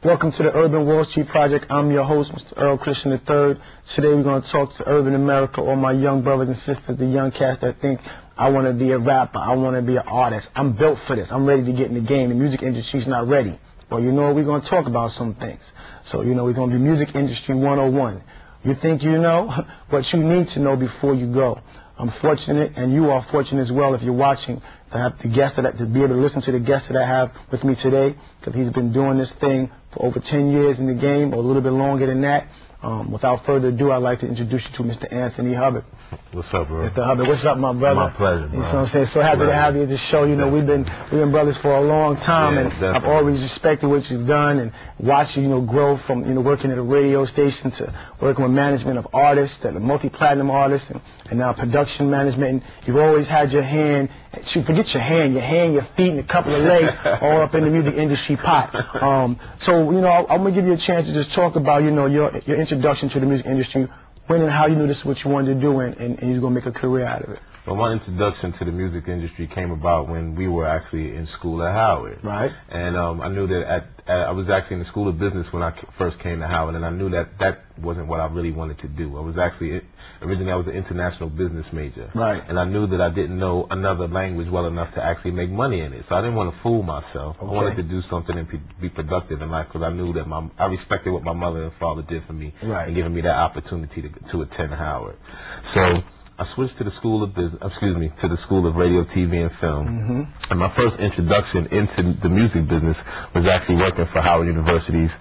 Welcome to the Urban Wall Street Project. I'm your host, Mr. Earl Christian III. Today we're going to talk to urban America, all my young brothers and sisters, the young cats that think I want to be a rapper, I want to be an artist. I'm built for this. I'm ready to get in the game. The music industry's not ready. Well, you know, we're going to talk about some things. So, you know, we're going to be Music Industry 101. You think you know what you need to know before you go. I'm fortunate, and you are fortunate as well if you're watching, to have the guest to be able to listen to the guest that I have with me today, because he's been doing this thing for over 10 years in the game, or a little bit longer than that. Without further ado, I'd like to introduce you to Mr. Anthony Hubbard. What's up, bro? Mr. Hubbard, what's up, my brother? My pleasure, bro. You know what I'm saying? So happy to have you at this show. You know, we've been brothers for a long time, and definitely. I've always respected what you've done and watched you, grow from, working at a radio station to working with management of artists, that are multi-platinum artists, and now production management. And you've always had your hand, forget your hand, your feet, and a couple of legs all up in the music industry pot. So, I'm going to give you a chance to just talk about, your introduction to the music industry, when and how you knew this is what you wanted to do, and you're going to make a career out of it. Well, my introduction to the music industry came about when we were actually in school at Howard. Right. And I knew that I was actually in the School of Business when I first came to Howard, and I knew that wasn't what I really wanted to do. Originally I was an international business major. Right. And I knew that I didn't know another language well enough to actually make money in it. So I didn't want to fool myself. Okay. I wanted to do something and be productive in life, because I knew that I respected what my mother and father did for me, right, and giving me that opportunity to attend Howard. So I switched to the School of to the School of Radio, TV, and Film. Mm-hmm. And my first introduction into the music business was actually working for Howard University's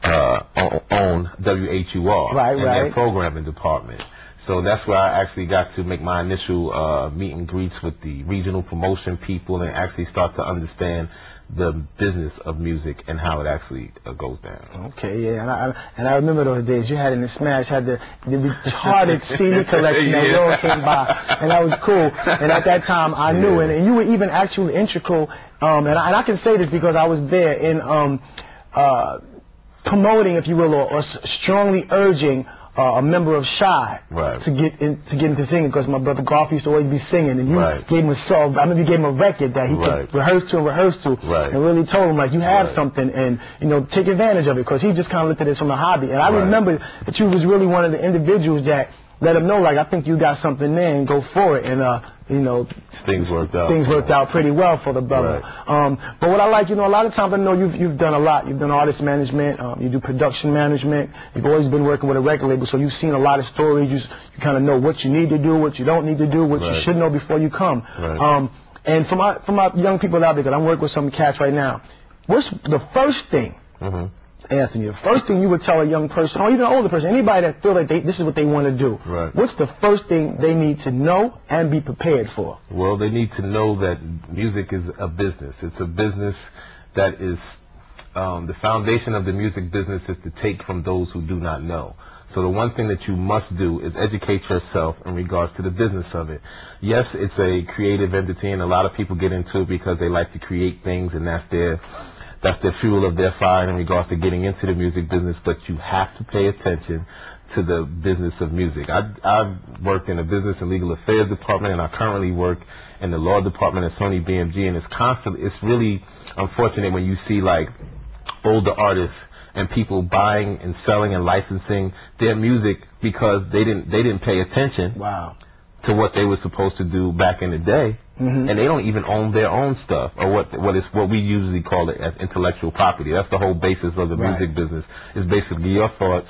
own WHUR in their programming department. So that's where I actually got to make my initial meet and greets with the regional promotion people, and actually start to understand the business of music and how it actually goes down. Okay, yeah, and I remember those days. You had in the Smash, had the retarded CD collection that all came by, and that was cool. And at that time, I knew, and you were even actually integral. And I can say this because I was there in promoting, if you will, or strongly urging a member of Shy to get into singing, because my brother Garth used to always be singing, and you gave him a song. I remember you gave him a record that he could rehearse to, and really told him, like, you have something, and take advantage of it, because he just kind of looked at this from a hobby. And I remember that you was really one of the individuals that let him know, like, I think you got something there, and go for it. And things worked out. Things worked out pretty well for the brother. But what I like, a lot of times I know you've done a lot. You've done artist management. You do production management. You've always been working with a record label, so you've seen a lot of stories. You kind of know what you need to do, what you don't need to do, what you should know before you come. And for my young people out there, because I'm working with some cats right now, what's the first thing, Anthony, the first thing you would tell a young person, or even an older person, anybody that feel like this is what they want to do, what's the first thing they need to know and be prepared for? Well, they need to know that music is a business. It's a business that is, the foundation of the music business is to take from those who do not know. So the one thing that you must do is educate yourself in regards to the business of it. Yes, it's a creative entity, and a lot of people get into it because they like to create things, and that's their fuel of their fire in regards to getting into the music business. But you have to pay attention to the business of music. I've worked in the business and legal affairs department, and I currently work in the law department at Sony BMG, and it's really unfortunate when you see, like, older artists and people buying and selling and licensing their music because they didn't pay attention to what they were supposed to do back in the day. And they don't even own their own stuff, or what we usually call it as intellectual property. That's the whole basis of the music business. Is basically your thoughts,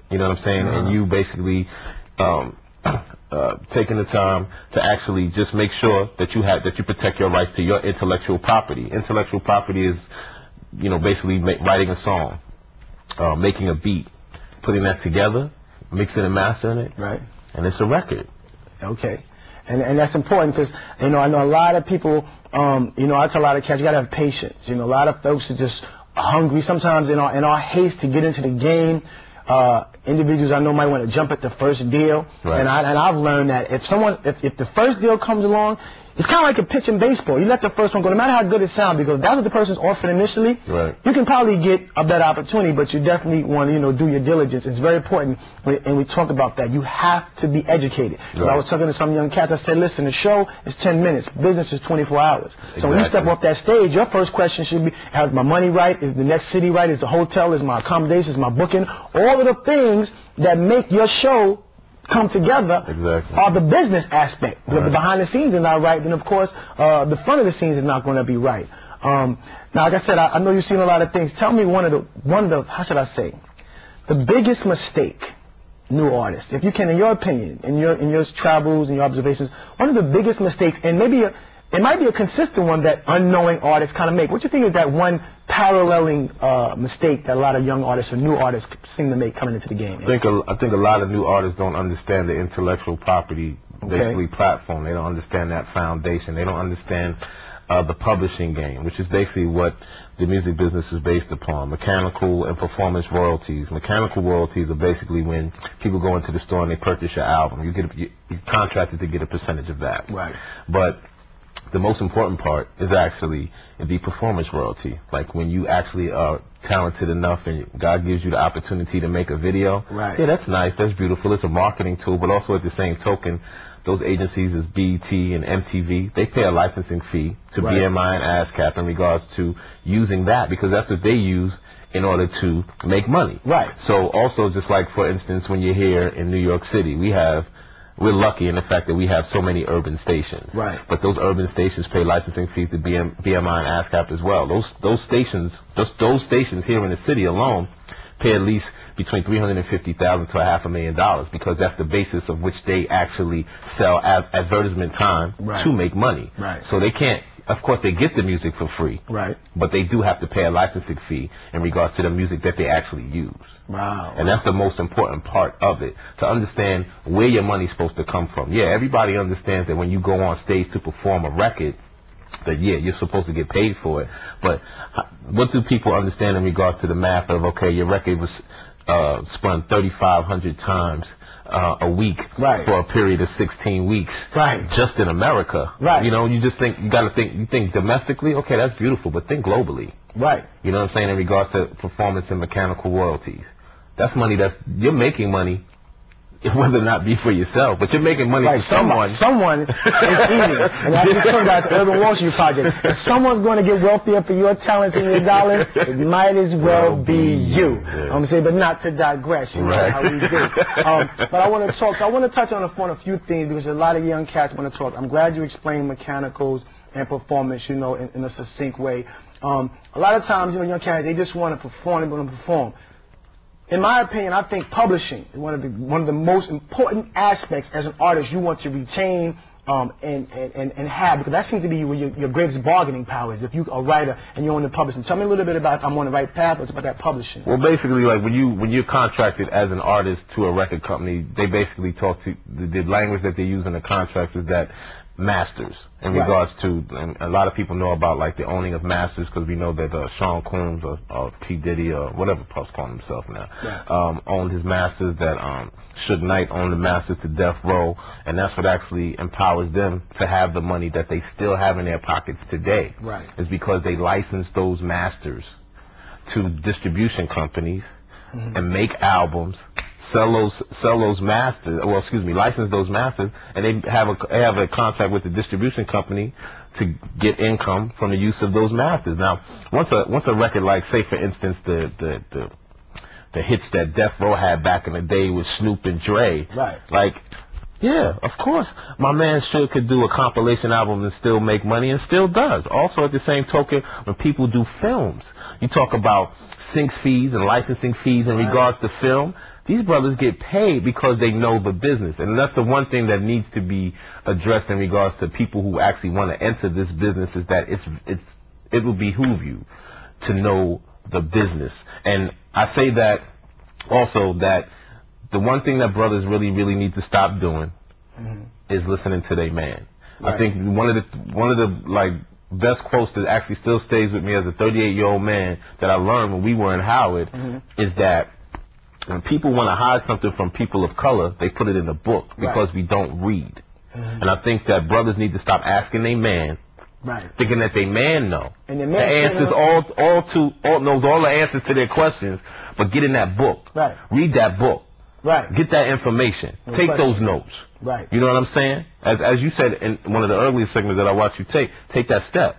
you know what I'm saying, and you basically taking the time to actually just make sure that you protect your rights to your intellectual property. Intellectual property is, basically writing a song, making a beat, putting that together, mixing and mastering it, and it's a record. Okay. And that's important, because, I know a lot of people, I tell a lot of cats, you got to have patience. A lot of folks are just hungry. Sometimes in our haste to get into the game, individuals I know might want to jump at the first deal. And I've learned that if the first deal comes along, It's kind of like a pitch in baseball. You let the first one go, no matter how good it sounds, because that's what the person's offering initially. Right. You can probably get a better opportunity, but you definitely want to, do your diligence. It's very important, and we talked about that. You have to be educated. Right. I was talking to some young cats. I said, listen, the show is 10 minutes. Business is 24 hours. Exactly. So when you step off that stage, your first question should be, is my money right? Is the next city right? Is the hotel? Is my accommodation? Is my booking? All of the things that make your show come together are the business aspect. If the behind the scenes is not right, then of course the front of the scenes is not going to be right. Now, like I said, I know you've seen a lot of things. Tell me one of the how should I say, the biggest mistake new artists, if you can, in your opinion, in your travels and your observations, one of the biggest mistakes, and maybe it might be a consistent one that unknowing artists kind of make. What you think is that one paralleling mistake that a lot of young artists or new artists seem to make coming into the game? I think a lot of new artists don't understand the intellectual property, basically platform. They don't understand that foundation. They don't understand the publishing game, which is basically what the music business is based upon. Mechanical and performance royalties. Mechanical royalties are basically when people go into the store and they purchase your album. You're contracted to get a percentage of that. Right. But the most important part is actually the performance royalty. Like when you actually are talented enough and God gives you the opportunity to make a video. Right. Yeah, that's nice, that's beautiful. It's a marketing tool, but also at the same token, those agencies as BET and MTV, they pay a licensing fee to BMI and ASCAP in regards to using that, because that's what they use in order to make money. Right. So also, just like for instance, when you're here in New York City, we're lucky in the fact that we have so many urban stations. Right. But those urban stations pay licensing fees to BMI and ASCAP as well. Those stations here in the city alone pay at least between $350,000 to $500,000, because that's the basis of which they actually sell advertisement time to make money. Right. So they can't. Of course, they get the music for free. Right. But they do have to pay a licensing fee in regards to the music that they actually use. Wow. And that's the most important part of it, to understand where your money's supposed to come from. Yeah, everybody understands that when you go on stage to perform a record, that you're supposed to get paid for it. But what do people understand in regards to the math of, okay, your record was spun 3,500 times a week for a period of 16 weeks, just in America. Right. You just think, you think domestically, okay, that's beautiful, but think globally. Right. You know what I'm saying, in regards to performance and mechanical royalties. That's money you're making money, whether or not be for yourself, but you're making money for someone. Someone is eating. And that's what talking about the Urban Wall Street Project. If someone's going to get wealthier for your talents and your dollars, it might as well be you. I'm saying, but not to digress. You know how we do. But I want to talk. So I want to touch on a few things, because a lot of young cats want to talk. I'm glad you explained mechanicals and performance, in a succinct way. A lot of times, young cats, they just want to perform. They want to perform. In my opinion, I think publishing is one of the most important aspects as an artist you want to retain and have, because that seems to be where your greatest bargaining power is. If you're a writer and you're on the publishing, tell me a little bit about, I'm on the right path, what's about that publishing. Well, basically, like when you're contracted as an artist to a record company, they basically talk to the language that they use in the contracts is that masters, in regards to, and a lot of people know about like the owning of masters, because we know that Sean Combs or P. Diddy or whatever Puff's calling himself now, owned his masters, that Suge Knight owned the masters to Death Row, and that's what actually empowers them to have the money that they still have in their pockets today. Right. Is because they licensed those masters to distribution companies and make albums, sell those masters, license those masters, and they have a contract with the distribution company to get income from the use of those masters. Now, once a record, like say for instance the hits that Death Row had back in the day with Snoop and Dre, yeah, of course, my man Suge could do a compilation album and still make money, and still does. Also, at the same token, when people do films, you talk about sync fees and licensing fees in regards to film. These brothers get paid because they know the business, and that's the one thing that needs to be addressed in regards to people who actually want to enter this business, is that it will behoove you to know the business. And I say that also, that the one thing that brothers really need to stop doing is listening to their man. I think one of the like best quotes that actually still stays with me as a 38-year-old man that I learned when we were in Howard is that when people want to hide something from people of color, they put it in a book, because we don't read. And I think that brothers need to stop asking their man, thinking that they man know. And the man answers knows all the answers to their questions, but get in that book. Read that book. Get that information. Take those notes. You know what I'm saying? As you said in one of the earlier segments that I watched you take that step.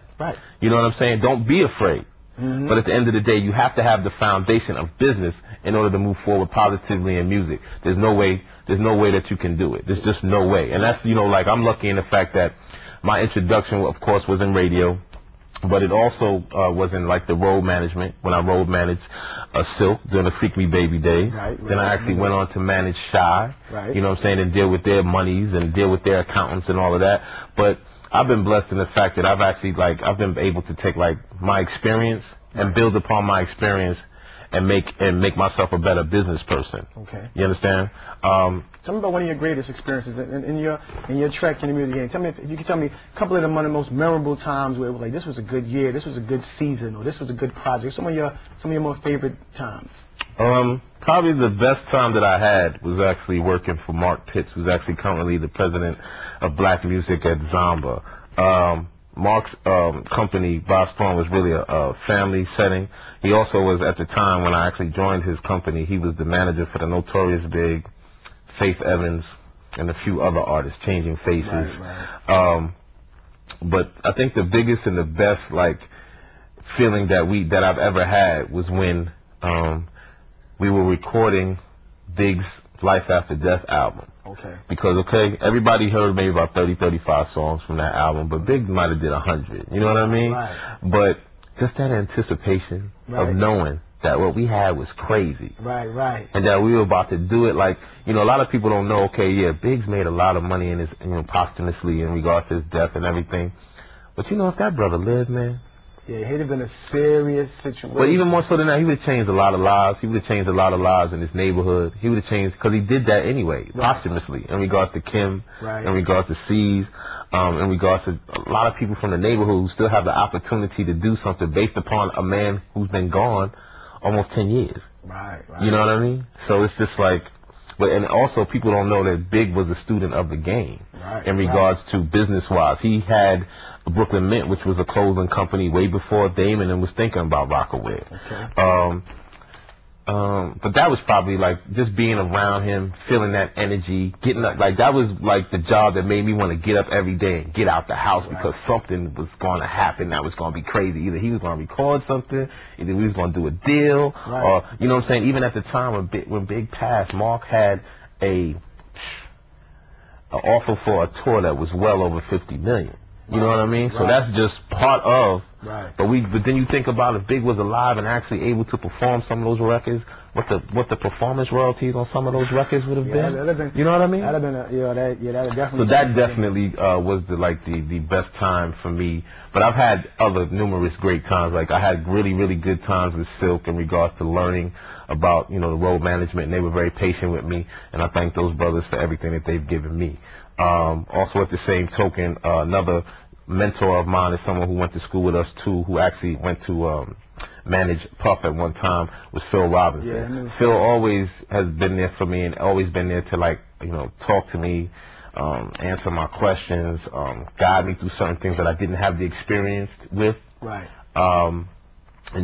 You know what I'm saying? Don't be afraid. But at the end of the day, you have to have the foundation of business in order to move forward positively in music. There's no way that you can do it. There's just no way. And that's, you know, like, I'm lucky in the fact that my introduction, of course, was in radio, but it also was in, like, the road management, when I road managed Silk during the Freak Me Baby days. Then I actually went on to manage Shy, you know what I'm saying, and deal with their monies and deal with their accountants and all of that. But I've been blessed in the fact that I've actually, like, I've been able to take, like, my experience and build upon my experience and make myself a better business person. You understand? Tell me about one of your greatest experiences in your track in the music game. Tell me if you can tell me a couple of the most memorable times where it was like, this was a good year, this was a good season, or this was a good project. Some of your more favorite times. Probably the best time that I had was actually working for Mark Pitts, who's actually currently the president of Black Music at Zamba. Mark's company, Bob Storm, was really a family setting. He also was, at the time when I actually joined his company, he was the manager for the Notorious Big, Faith Evans, and a few other artists, Changing Faces. But I think the biggest and the best, like, feeling that I've ever had was when we were recording Big's Life After Death album. Because, everybody heard maybe about 30, 35 songs from that album, but Big might have did 100. You know what I mean? But just that anticipation of knowing that what we had was crazy. And that we were about to do it. Like, you know, a lot of people don't know, Big's made a lot of money in his, you know, posthumously in regards to his death and everything. But, you know, if that brother lived, man. Yeah, he'd have been a serious situation. But even more so than that, he would have changed a lot of lives. He would have changed a lot of lives in his neighborhood. He would have changed, because he did that anyway, posthumously, in regards to Kim, in regards to C's, in regards to a lot of people from the neighborhood who still have the opportunity to do something based upon a man who's been gone almost 10 years. You know what I mean? So it's just like, and also people don't know that Big was a student of the game in regards to business-wise. He had Brooklyn Mint, which was a clothing company way before Damon and was thinking about Rockaway. But that was probably like just being around him, feeling that energy, getting up, like that was like the job that made me want to get up every day and get out the house because something was going to happen that was going to be crazy. Either he was going to record something, either we was going to do a deal, or, you know what I'm saying, even at the time when Big passed, Mark had an offer for a tour that was well over $50 million. You know what I mean? So that's just part of. But then you think about if Big was alive and actually able to perform some of those records, what the performance royalties on some of those records would have been. You know what I mean? That'd have been that definitely. So that definitely was the best time for me. But I've had other numerous great times. Like I had really good times with Silk in regards to learning about, you know, the road management, and they were very patient with me, and I thank those brothers for everything that they've given me. Also, at the same token, another mentor of mine is someone who went to school with us too, who actually went to manage Puff at one time, was Phil Robertson. Phil always has been there for me and always been there to, like, you know, talk to me, answer my questions, guide me through certain things that I didn't have the experience with. And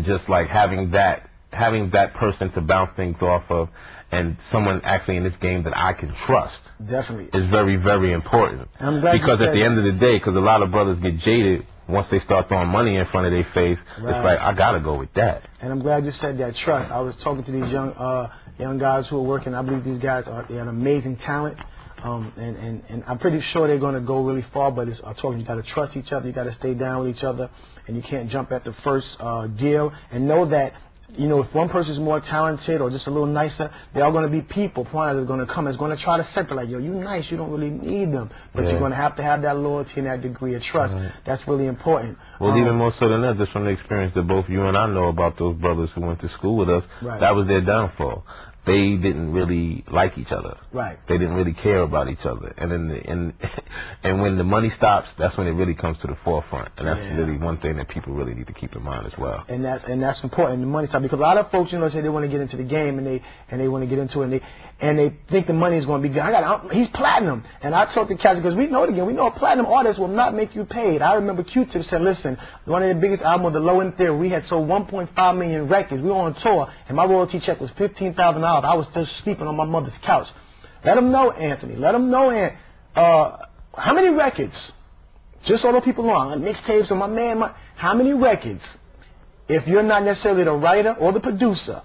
just like having that person to bounce things off of, and someone actually in this game that I can trust is very important. Because at the end of the day, because a lot of brothers get jaded once they start throwing money in front of their face, it's like, I gotta go with that. And I'm glad you said that, trust. I was talking to these young guys who are working. I believe these guys are an amazing talent. And I'm pretty sure they're going to go really far, but I'm talking, you got to trust each other, you got to stay down with each other, and you can't jump at the first deal, and know that, you know, if one person's more talented or just a little nicer, there are going to be people, partners that are going to come, that's going to try to separate, like, yo, you nice, you don't really need them, but you're going to have that loyalty and that degree of trust. That's really important. Well, even more so than that, just from the experience that both you and I know about those brothers who went to school with us, that was their downfall. they didn't really like each other. Right. They didn't really care about each other. And then and when the money stops, that's when it really comes to the forefront. And that's really one thing that people really need to keep in mind as well. And that's important, the money side, because a lot of folks, say they want to get into the game and they want to get into it and they think the money is going to be good. He's platinum. And I talk to cats because we know it again. We know a platinum artist will not make you paid. I remember Q-Tip said, listen, one of the biggest albums, The Low End Theory, we had sold 1.5 million records. We were on tour, and my royalty check was $15,000. I was still sleeping on my mother's couch. Let them know, Anthony. Let them know, how many records, just so the people know, mixtapes or my man, how many records, if you're not necessarily the writer or the producer,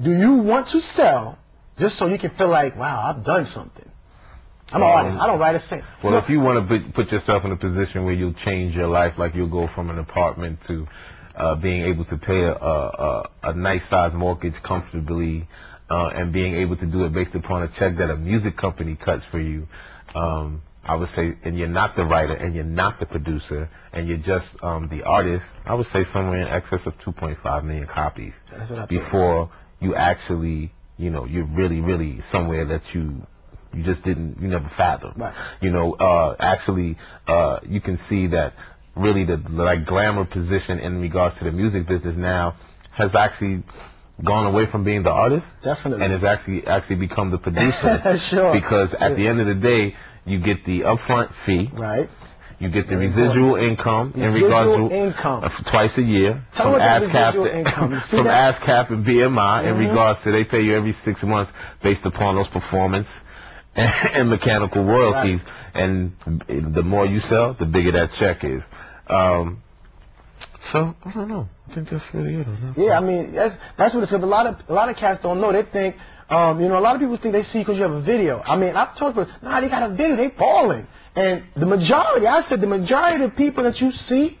do you want to sell just so you can feel like, wow, I've done something? I'm an artist. I don't write a thing. Well, if you want to put yourself in a position where you'll change your life, like you'll go from an apartment to being able to pay a nice size mortgage comfortably, and being able to do it based upon a check that a music company cuts for you, I would say, and you're not the writer and you're not the producer and you're just the artist, I would say somewhere in excess of 2.5 million copies before you actually, you're really, really somewhere that you never fathomed. Right. Actually, you can see that really the glamour position in regards to the music business now has actually gone away from being the artist. Definitely. And has actually become the producer. Sure. Because at the end of the day, you get the upfront fee. Right. You get the residual income in regards to twice a year from ASCAP and BMI in regards to they pay you every 6 months based upon those performance and mechanical royalties. Right. And the more you sell, the bigger that check is. So I don't know. I think that's really it. Yeah, I mean that's what it's. A lot of cats don't know. They think, a lot of people think they see because you have a video. I mean, I've talked with, they got a video. They balling. And the majority of people that you see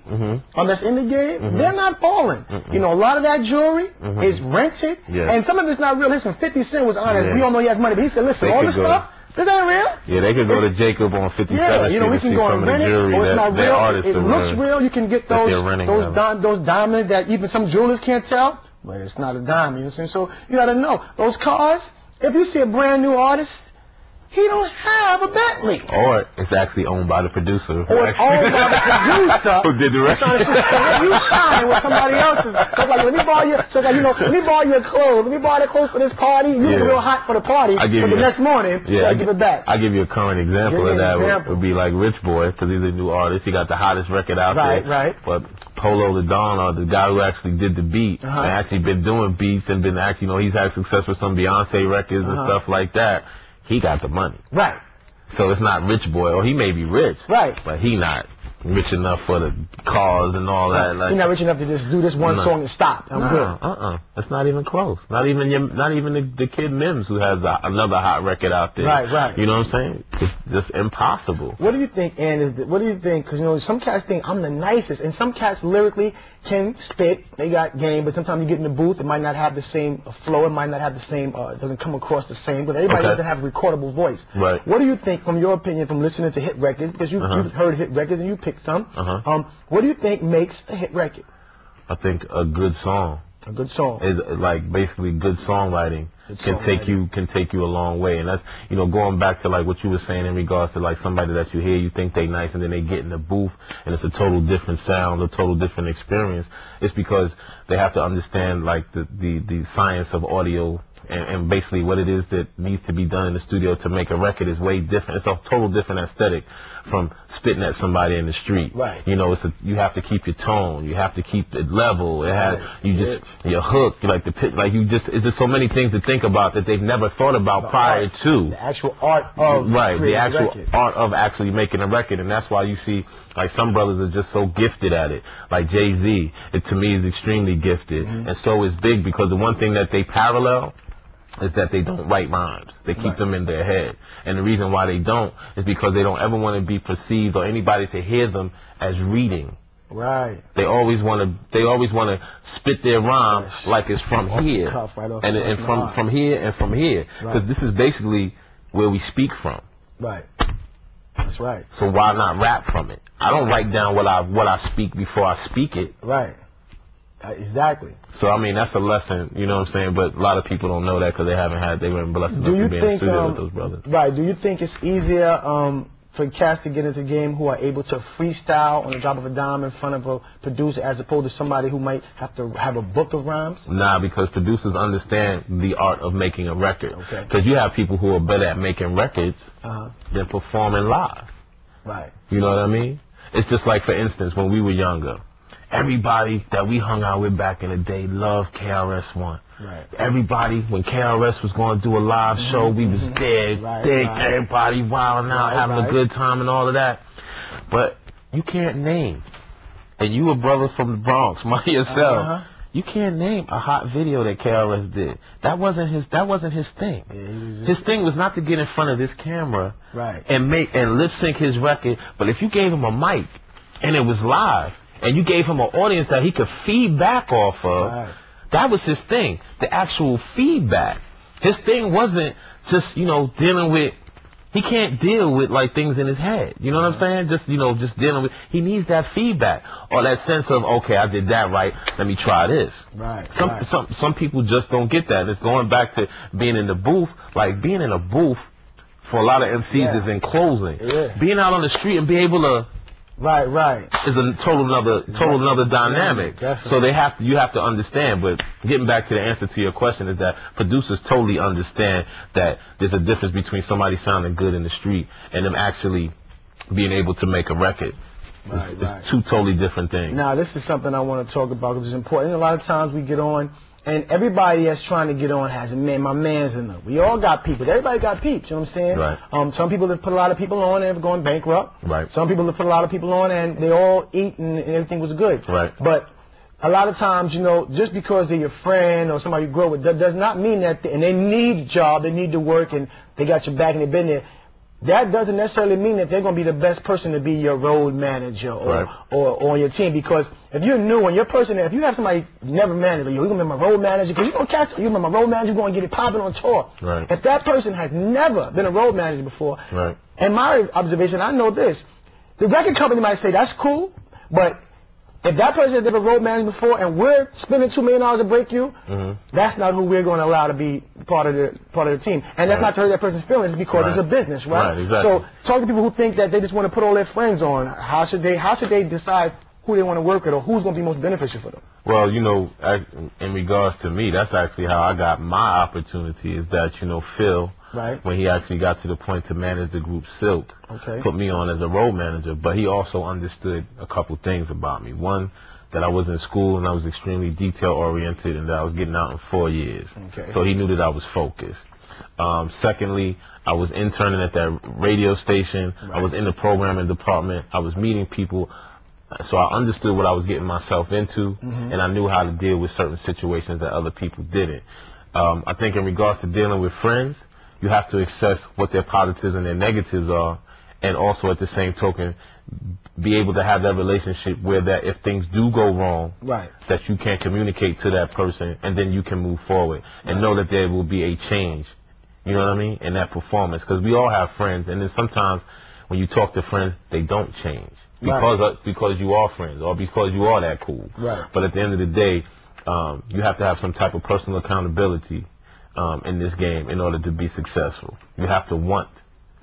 that's in the game, they're not balling. A lot of that jewelry is rented, and some of it's not real. Listen, 50 Cent was honest. We all know he has money, but he said, listen, all this stuff. This ain't real. Yeah, they could go to Jacob on 57th Street we can go and rent it, or it's not real. It looks real. You can get those diamonds that even some jewelers can't tell. But it's not a diamond, you know what I'm saying? So you gotta know. Those cars, if you see a brand new artist, he don't have a Bentley. Or it's actually owned by the producer. Or it's owned by the producer. Who did the rest. So you shine with somebody else's. So like, let me borrow your clothes. Let me borrow the clothes for this party. You look real hot for the party. But the next morning, I give it back. I'll give you a current example of that. Would be like Rich Boy, because he's a new artist. He got the hottest record out there. Right. But Polo the Don, or the guy who actually did the beat, and actually been doing beats and been actually, he's had success with some Beyonce records and stuff like that. He got the money. Right. So it's not Rich Boy, or he may be rich. Right. But he not rich enough for the cars and all that. Like, he's not rich enough to just do this one song and stop. I'm good. It's not even close. Not even the kid Mims, who has another hot record out there. Right. You know what I'm saying? It's just impossible. What do you think, Ann? What do you think? Because some cats think I'm the nicest, and some cats lyrically can spit. They got game, but sometimes you get in the booth, it might not have the same flow. It might not have the same. It doesn't come across the same. But everybody doesn't have a recordable voice. Right. What do you think, from your opinion, from listening to hit records? Because you've heard hit records and you picked some. What do you think makes a hit record? I think a good song. A good song is like basically good songwriting can take you a long way. And that's going back to like what you were saying in regards to like somebody that you hear, you think they nice, and then they get in the booth and it's a total different sound, a total different experience. It's because they have to understand like the science of audio and basically what it is that needs to be done in the studio to make a record is way different. It's a total different aesthetic from spitting at somebody in the street. Right. You have to keep your tone. You have to keep it level. It has your hook, it's just so many things to think about that they've never thought about prior to. The actual art of art of actually making a record. And that's why you see like some brothers are just so gifted at it. Like Jay-Z, to me is extremely gifted. And so is Big, because the one thing that they parallel is that they don't write rhymes. They keep them in their head. And the reason why they don't is because they don't ever want to be perceived or anybody to hear them as reading. Right. They always want to spit their rhyme like it's from here. And from here and from here. Because this is basically where we speak from. Right. That's right. So why not rap from it? I don't write down what I speak before I speak it. Right. Exactly. So I mean, that's a lesson, you know what I'm saying? But a lot of people don't know that because they weren't blessed enough to be in the studio with those brothers. Right. Do you think it's easier for cats to get into the game who are able to freestyle on the drop of a dime in front of a producer, as opposed to somebody who might have to have a book of rhymes? Nah, because producers understand the art of making a record. Okay. Because you have people who are better at making records than performing live. Right. You know what I mean? It's just like, for instance, when we were younger, everybody that we hung out with back in the day loved KRS-One. Right. Everybody, when KRS was going to do a live show, we was there, everybody wilding out, having a good time and all of that. But you can't name, and you a brother from the Bronx, money yourself, you can't name a hot video that KRS did. That wasn't his thing. Yeah, his thing was not to get in front of this camera and lip sync his record. But if you gave him a mic and it was live, and you gave him an audience that he could feed back off of, that was his thing, the actual feedback. His thing wasn't just, dealing with, he can't deal with, like, things in his head. You know what I'm saying? Just dealing with, he needs that feedback, or that sense of, okay, I did that right, let me try this. Some people just don't get that. It's going back to being in the booth. Like, being in a booth for a lot of MCs is in closing. Being out on the street and be able to, is a total another dynamic. So you have to understand. But getting back to the answer to your question is that producers totally understand that there's a difference between somebody sounding good in the street and them actually being able to make a record. It's two totally different things. Now, this is something I want to talk about because it's important. A lot of times we get on, and everybody that's trying to get on has a man. My man's in them. We all got people. Everybody got peeps. You know what I'm saying? Some people have put a lot of people on and have gone bankrupt. Some people have put a lot of people on and they all eat and everything was good. But a lot of times, just because they're your friend or somebody you grow with, that does not mean that. And they need a job, they need to work, and they got your back and they've been there. That doesn't necessarily mean that they're going to be the best person to be your road manager or on your team. Because if you're new and your person, if you have somebody never managed, you're going to be my road manager, because you're going to catch, you're my road manager, you're going to get it popping on tour. If that person has never been a road manager before, and my observation, I know this, the record company might say, that's cool, but if that person has never road managed before and we're spending $2 million to break you, that's not who we're going to allow to be part of the team. And that's not to hurt that person's feelings, because it's a business, So talk to people who think that they just want to put all their friends on. How should they decide who they want to work with or who's going to be most beneficial for them? Well, in regards to me, that's actually how I got my opportunity, is that, Phil, when he actually got to the point to manage the group Silk, put me on as a road manager. But he also understood a couple things about me. One, that I was in school and I was extremely detail-oriented and that I was getting out in 4 years. So he knew that I was focused. Secondly, I was interning at that radio station. I was in the programming department. I was meeting people. So I understood what I was getting myself into, and I knew how to deal with certain situations that other people didn't. I think in regards to dealing with friends, you have to assess what their positives and their negatives are, and also at the same token, be able to have that relationship where that if things do go wrong, that you can communicate to that person, and then you can move forward and know that there will be a change. You know what I mean? In that performance, because we all have friends, and then sometimes when you talk to friends, they don't change. Because you are friends or because you are that cool. But at the end of the day, you have to have some type of personal accountability in this game in order to be successful. You have to want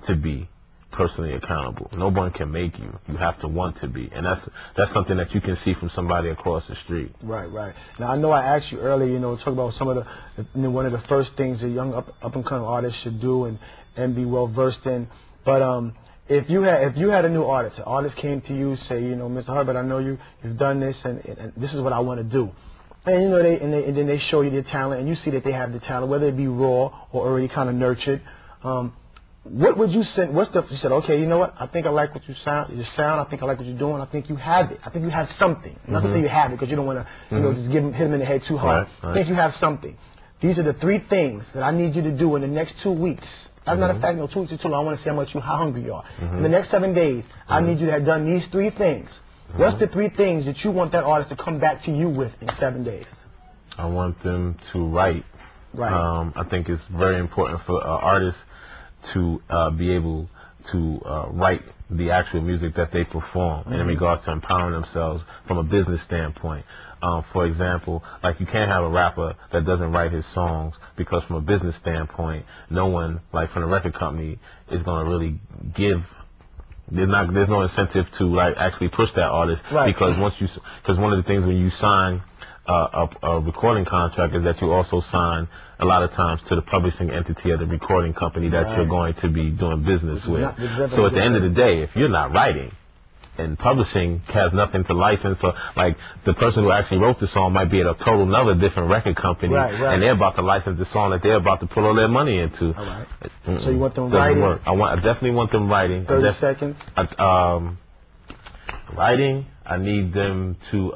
to be personally accountable. No one can make you. You have to want to be, and that's something that you can see from somebody across the street. Now, I know I asked you earlier, talk about some of the one of the first things a young up and coming artist should do and be well versed in. But if you had a new artist, an artist came to you, say, Mr. Hubbard, I know you've done this, and this is what I want to do. And and then they show you their talent, and you see that they have the talent, whether it be raw or already kind of nurtured. What would you say? You said, okay, you know what? I think I like what you sound. I think I like what you're doing. I think you have it. I think you have something. I'm not gonna say you have it because you don't want to, just hit him in the head too hard. I think you have something. These are the 3 things that I need you to do in the next 2 weeks. As a matter of fact, 2 weeks is too long. I want to see how hungry you are. In the next 7 days, I need you to have done these 3 things. What's the 3 things that you want that artist to come back to you with in 7 days? I want them to write. I think it's very important for artists to be able to write the actual music that they perform, and in regards to empowering themselves from a business standpoint. For example, like you can't have a rapper that doesn't write his songs, because from a business standpoint, no one, like from the record company, is going to really give. There's no incentive to like actually push that artist, right. Because because one of the things when you sign a recording contract is that you also sign a lot of times to the publishing entity of the recording company that right. you're going to be doing business with. So at the good. end of the day, if you're not writing, and publishing has nothing to license, so like the person who actually wrote the song might be at a total another different record company, right. And they're about to license the song that they're about to put all their money into. All right. So you want them Doesn't writing? Work. I definitely want them writing. 30 seconds. Writing. I need them to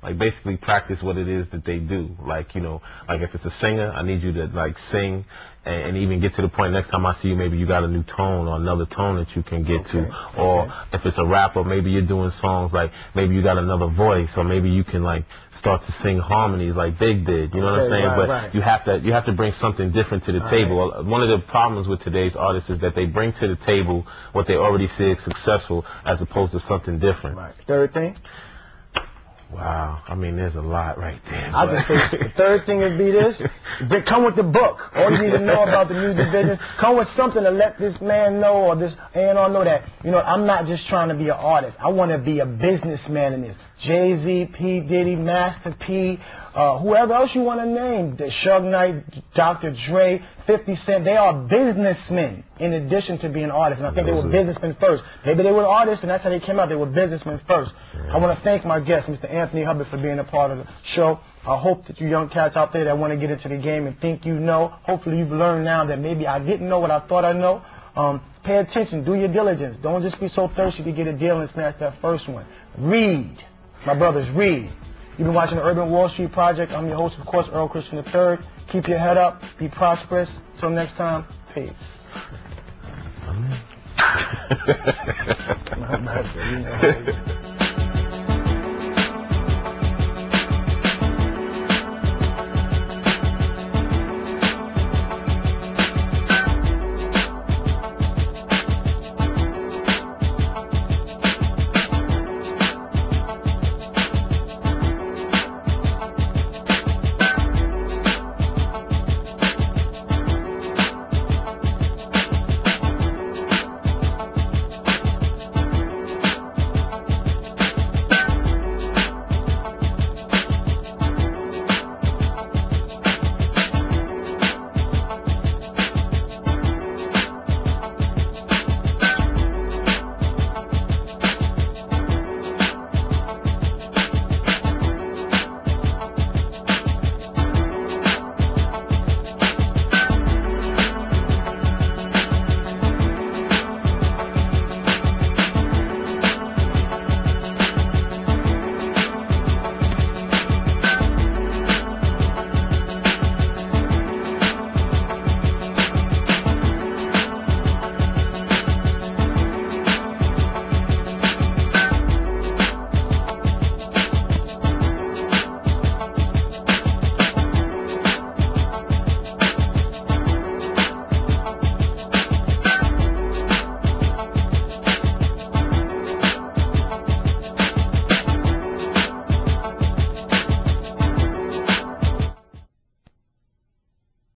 like basically practice what it is that they do. Like, you know, like if it's a singer, I need you to like sing and even get to the point next time I see you, maybe you got a new tone or another tone that you can get to. Or if it's a rapper, maybe you're doing songs like maybe you got another voice, or maybe you can like start to sing harmonies like Big did. You know what I'm saying? But you have to bring something different to the table. One of the problems with today's artists is that they bring to the table what they already see is successful as opposed to something different. Right. Third thing? Wow, I mean, there's a lot right there. I can say the third thing would be this. Come with the book. All you need to know about the music business. Come with something to let this man know or this A&R know that, you know, I'm not just trying to be an artist. I want to be a businessman in this. Jay-Z, P. Diddy, Master P, whoever else you want to name, the Suge Knight, Dr. Dre, 50 Cent, they are businessmen in addition to being artists. And I think they were businessmen first. Maybe they were artists and that's how they came out. They were businessmen first. I want to thank my guest, Mr. Anthony Hubbard, for being a part of the show. I hope that you young cats out there that want to get into the game and think you know, hopefully you've learned now that maybe I didn't know what I thought I know. Pay attention. Do your diligence. Don't just be so thirsty to get a deal and snatch that first one. Read. My brothers, read. You've been watching the Urban Wall Street Project. I'm your host, of course, Earl Christian III. Keep your head up. Be prosperous. Till next time, peace. My husband, you know.